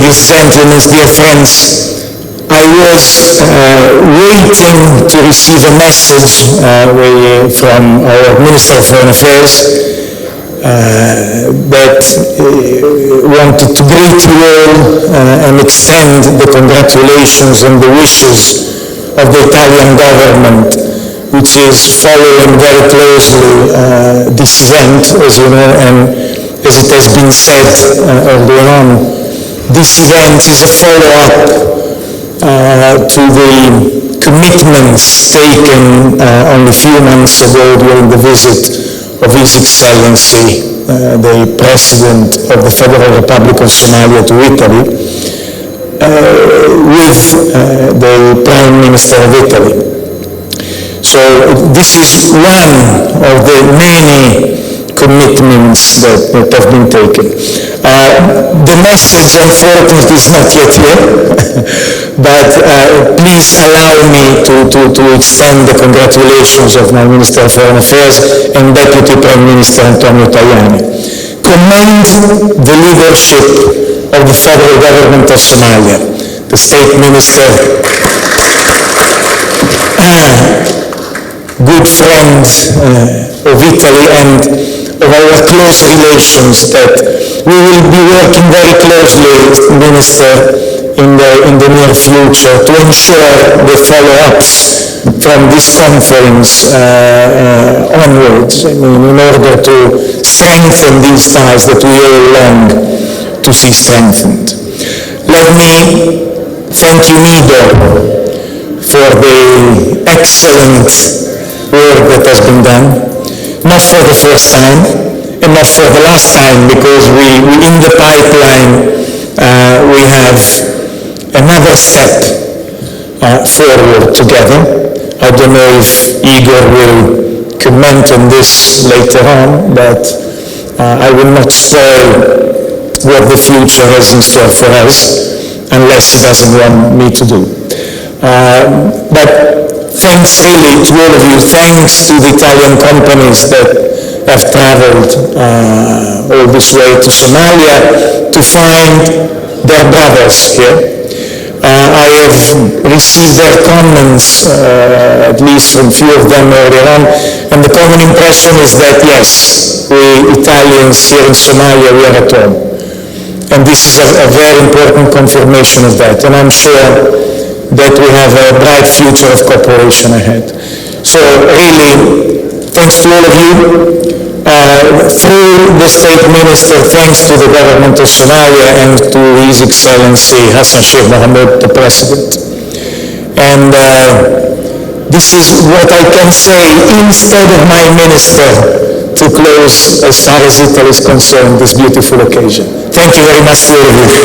ladies and gentlemen, dear friends, I was waiting to receive a message from our Minister of Foreign Affairs that wanted to greet you all and extend the congratulations and the wishes of the Italian government, which is following very closely this event, as you know, and as it has been said earlier on, this event is a follow-up to the commitments taken only a few months ago during the visit of His Excellency, the President of the Federal Republic of Somalia to Italy, with the Prime Minister of Italy. So this is one of the many commitments that have been taken. The message, unfortunately, is not yet here, but please allow me to extend the congratulations of my Minister of Foreign Affairs and Deputy Prime Minister Antonio Tajani. Commend the leadership of the federal government of Somalia, the State Minister, good friend of Italy, and of our close relations, that we will be working very closely, Minister, in the near future to ensure the follow-ups from this conference onwards, in order to strengthen these ties that we all long to see strengthened. Let me thank you, Nido, for the excellent work that has been done. Not for the first time, and not for the last time, because we in the pipeline, we have another step forward together. I don't know if Igor will comment on this later on, but I will not spoil what the future has in store for us, unless he doesn't want me to do. But thanks really to all of you. Thanks to the Italian companies that have traveled all this way to Somalia to find their brothers here. I have received their comments, at least from a few of them earlier on, and the common impression is that yes, we Italians here in Somalia, we are at home. And this is a very important confirmation of that, and I'm sure that we have a bright future of cooperation ahead. So really, thanks to all of you. Through the State Minister, thanks to the government of Somalia and to His Excellency Hassan Sheikh Mohammed, the President. And this is what I can say instead of my minister to close, as far as Italy is concerned, this beautiful occasion. Thank you very much to all of you.